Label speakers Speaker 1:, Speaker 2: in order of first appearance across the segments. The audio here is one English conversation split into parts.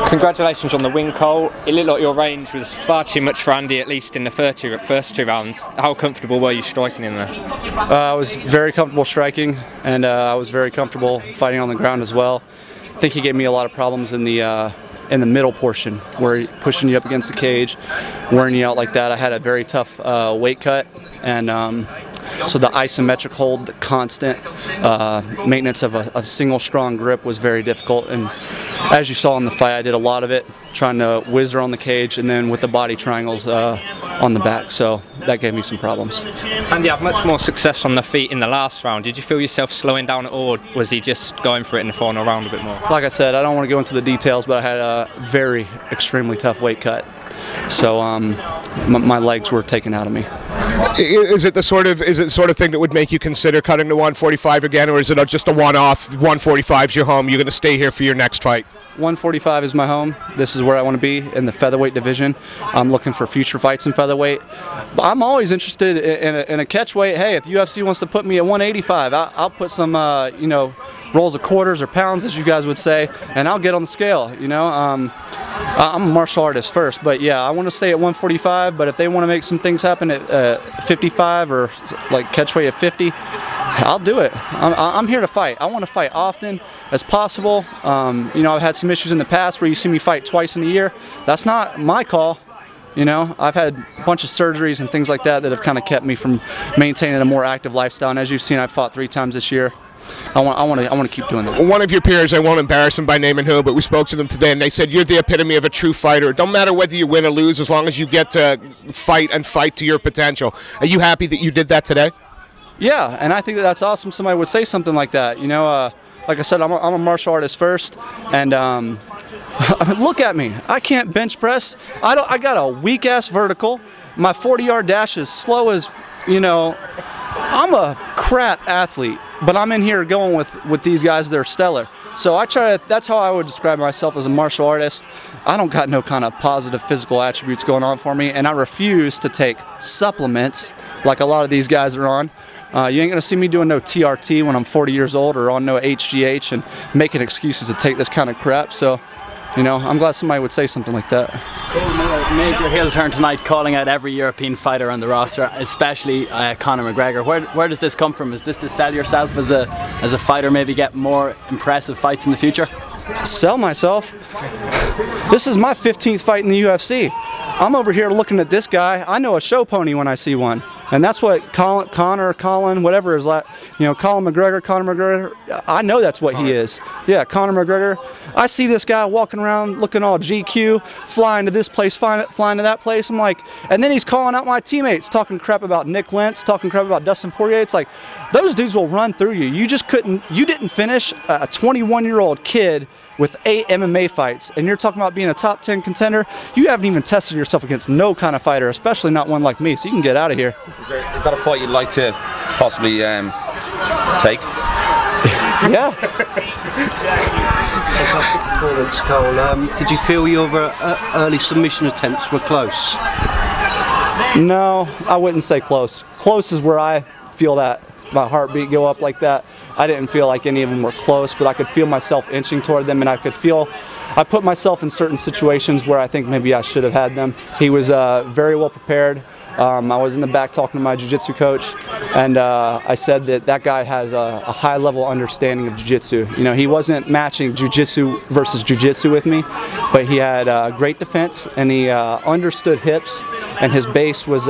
Speaker 1: Congratulations on the win, Cole. It looked like your range was far too much for Andy, at least in the first two rounds. How comfortable were you striking in there?
Speaker 2: I was very comfortable striking, and I was very comfortable fighting on the ground as well. I think he gave me a lot of problems in the middle portion, where he's pushing you up against the cage, wearing you out like that. I had a very tough weight cut, and so the isometric hold, the constant maintenance of a single strong grip was very difficult. And as you saw in the fight, I did a lot of it, trying to whiz her on the cage and then with the body triangles on the back. So that gave me some problems.
Speaker 1: And you had much more success on the feet in the last round. Did you feel yourself slowing down at all, or was he just going for it in the final round a bit more?
Speaker 2: Like I said, I don't want to go into the details, but I had a very extremely tough weight cut. So my legs were taken out of me.
Speaker 3: Is it the sort of thing that would make you consider cutting to 145 again, or is it just a one-off? 145's your home. You're going to stay here for your next fight.
Speaker 2: 145 is my home. This is where I want to be in the featherweight division. I'm looking for future fights in featherweight. But I'm always interested in a catchweight. Hey, if the UFC wants to put me at 185, I'll put some rolls of quarters or pounds, as you guys would say, and I'll get on the scale. I'm a martial artist first, but yeah, I want to stay at 145, but if they want to make some things happen at 55 or like catchweight at 50, I'll do it. I'm here to fight. I want to fight often as possible. I've had some issues in the past where you see me fight twice in a year. That's not my call. I've had a bunch of surgeries and things like that have kind of kept me from maintaining a more active lifestyle, and as you've seen, I've fought 3 times this year. I want to keep doing that.
Speaker 3: One of your peers, I won't embarrass him by name and who, but we spoke to them today, and they said you're the epitome of a true fighter. It don't matter whether you win or lose, as long as you get to fight to your potential. Are you happy that you did that today?
Speaker 2: Yeah, and I think that's awesome. Somebody would say something like that. Like I said, I'm a martial artist first, and look at me. I can't bench press. I got a weak ass vertical. My 40-yard dash is slow as I'm a crap athlete, but I'm in here going with these guys that are stellar. So that's how I would describe myself as a martial artist. I don't got no kind of positive physical attributes going on for me, and I refuse to take supplements like a lot of these guys are on. You ain't gonna see me doing no TRT when I'm 40 years old or on no HGH and making excuses to take this kind of crap. So, I'm glad somebody would say something like that.
Speaker 4: Major heel turn tonight, calling out every European fighter on the roster, especially Conor McGregor. Where does this come from? Is this to sell yourself as a fighter, maybe get more impressive fights in the future?
Speaker 2: Sell myself? This is my 15th fight in the UFC. I'm over here looking at this guy. I know a show pony when I see one. And that's what Colin, whatever is like, Conor McGregor, I know that's what he is. Yeah, Conor McGregor. I see this guy walking around looking all GQ, flying to this place, flying to that place. I'm like, and then he's calling out my teammates, talking crap about Nick Lentz, talking crap about Dustin Poirier. It's like, those dudes will run through you. You didn't finish a 21-year-old kid with 8 MMA fights, and you're talking about being a top 10 contender. You haven't even tested yourself against no kind of fighter, especially not one like me, so you can get out of here.
Speaker 5: Is that a fight you'd like to possibly take?
Speaker 2: Yeah.
Speaker 6: Fantastic performance, Cole. Did you feel your early submission attempts were close?
Speaker 2: No, I wouldn't say close. Close is where I feel that my heartbeat go up like that. I didn't feel like any of them were close, but I could feel myself inching toward them, and I put myself in certain situations where I think maybe I should have had them. He was very well prepared. I was in the back talking to my jiu-jitsu coach, and I said that guy has a high-level understanding of jiu-jitsu. He wasn't matching jiu-jitsu versus jiu-jitsu with me, but he had great defense, and he understood hips, and his base was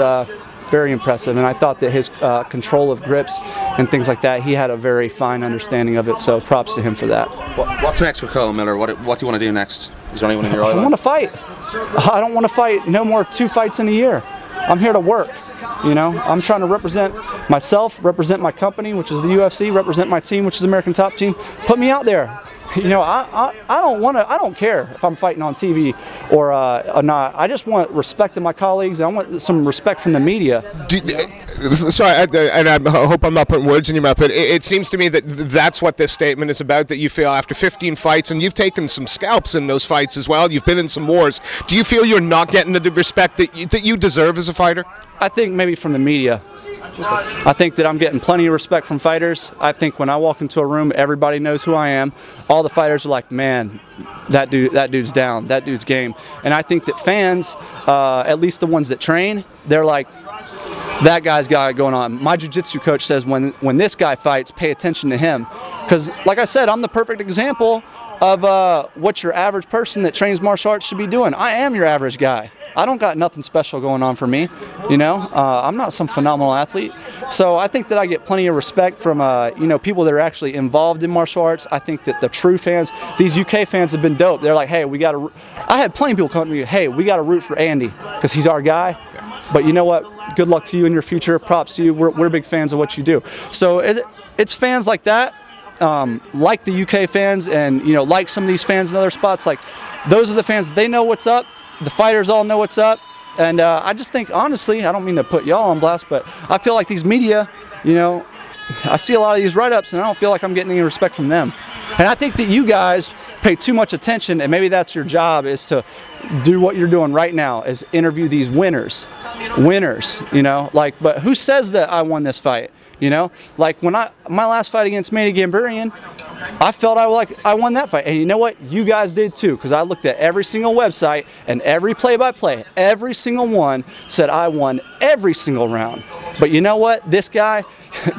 Speaker 2: very impressive. And I thought that his control of grips and things like that, he had a very fine understanding of it, so props to him for that.
Speaker 5: What's next for Cole Miller? What do you want to do next? Is there anyone in your eye?
Speaker 2: I want to fight. I don't want to fight no more 2 fights in a year. I'm here to work, I'm trying to represent myself, represent my company, which is the UFC, represent my team, which is American Top Team. Put me out there. I don't care if I'm fighting on TV or not. I just want respect of my colleagues. I want some respect from the media.
Speaker 3: Sorry, and I hope I'm not putting words in your mouth, but it seems to me that that's what this statement is about, that you feel after 15 fights, and you've taken some scalps in those fights as well, you've been in some wars. Do you feel you're not getting the respect that you deserve as a fighter?
Speaker 2: I think maybe from the media. I think that I'm getting plenty of respect from fighters. I think when I walk into a room, everybody knows who I am. All the fighters are like, man, that dude's down, that dude's game. And I think that fans, at least the ones that train, they're like, that guy's got it going on. My jiu-jitsu coach says when this guy fights, pay attention to him. Because like I said, I'm the perfect example of what your average person that trains martial arts should be doing. I am your average guy. I don't got nothing special going on for me, you know. I'm not some phenomenal athlete. So I think that I get plenty of respect from, you know, people that are actually involved in martial arts. I think that the true fans, these UK fans have been dope. They're like, hey, we got to, I had plenty of people come to me, hey, we got to root for Andy because he's our guy. But you know what? Good luck to you in your future. Props to you. We're big fans of what you do. So it's fans like that, like the UK fans, and you know, like some of these fans in other spots. Like those are the fans. They know what's up. The fighters all know what's up. And I just think, honestly, I don't mean to put y'all on blast, but I feel like these media, you know, I see a lot of these write-ups, and I don't feel like I'm getting any respect from them. And I think that you guys pay too much attention, and maybe that's your job, is to do what you're doing right now, is interview these winners, you know, like, but who says that I won this fight, you know? Like when my last fight against Manny Gambarian, I felt I won that fight, and you know what? You guys did too, because I looked at every single website and every play-by-play, every single one said I won every single round. But you know what? This guy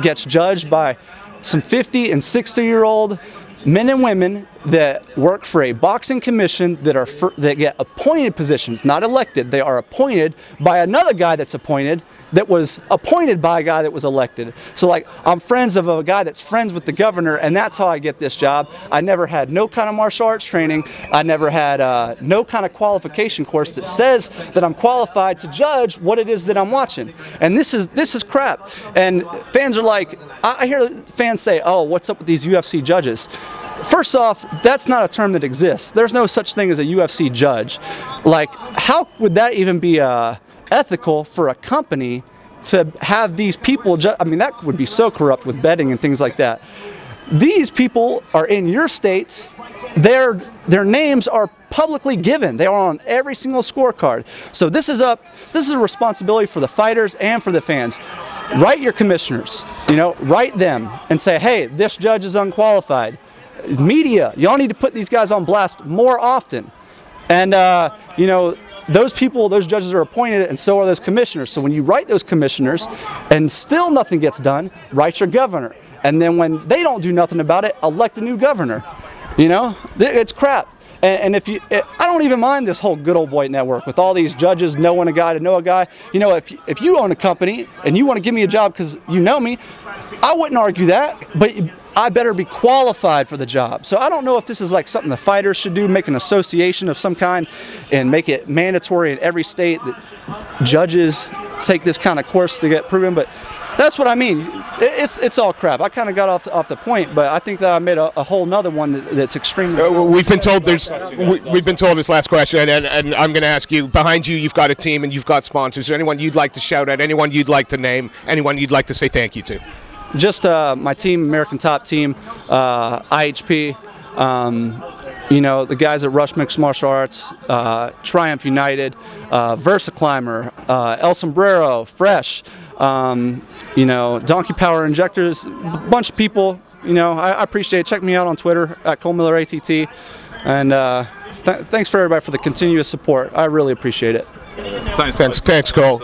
Speaker 2: gets judged by some 50 and 60-year-old men and women that work for a boxing commission that get appointed positions, not elected. They are appointed by another guy that's appointed, that was appointed by a guy that was elected. So like, I'm friends of a guy that's friends with the governor, and that's how I get this job. I never had no kind of martial arts training. I never had no kind of qualification course that says that I'm qualified to judge what it is that I'm watching. And this is crap. And fans are like, I hear fans say, oh, what's up with these UFC judges? First off, that's not a term that exists. There's no such thing as a UFC judge. Like, how would that even be ethical for a company to have these people I mean, that would be so corrupt with betting and things like that. These people are in your states. Their names are publicly given. They are on every single scorecard. So this is a responsibility for the fighters and for the fans. Write your commissioners, you know, write them and say, hey, this judge is unqualified. Media, y'all need to put these guys on blast more often. And you know, those people, those judges are appointed, and so are those commissioners. So when you write those commissioners and still nothing gets done, write your governor. And then when they don't do nothing about it, elect a new governor. You know, it's crap. And I don't even mind this whole good old boy network with all these judges knowing a guy to know a guy. You know, if you own a company and you want to give me a job because you know me, I wouldn't argue that, but I better be qualified for the job. So I don't know if this is like something the fighters should do, make an association of some kind and make it mandatory in every state that judges take this kind of course to get proven, but that's what I mean. It's all crap. I kind of got off the point, but I think that I made a whole nother one that's extremely.
Speaker 3: We've been told this last question, and I'm going to ask you. Behind you, you've got a team and you've got sponsors. Is there anyone you'd like to shout out? Anyone you'd like to name? Anyone you'd like to say thank you to?
Speaker 2: Just my team, American Top Team, IHP. You know, the guys at Rush Mixed Martial Arts, Triumph United, Versa Climber, El Sombrero, Fresh. You know, Donkey Power Injectors, a bunch of people, you know, I appreciate it. Check me out on Twitter at Cole Miller ATT, and thanks for everybody for the continuous support. I really appreciate it.
Speaker 3: Thanks, Cole.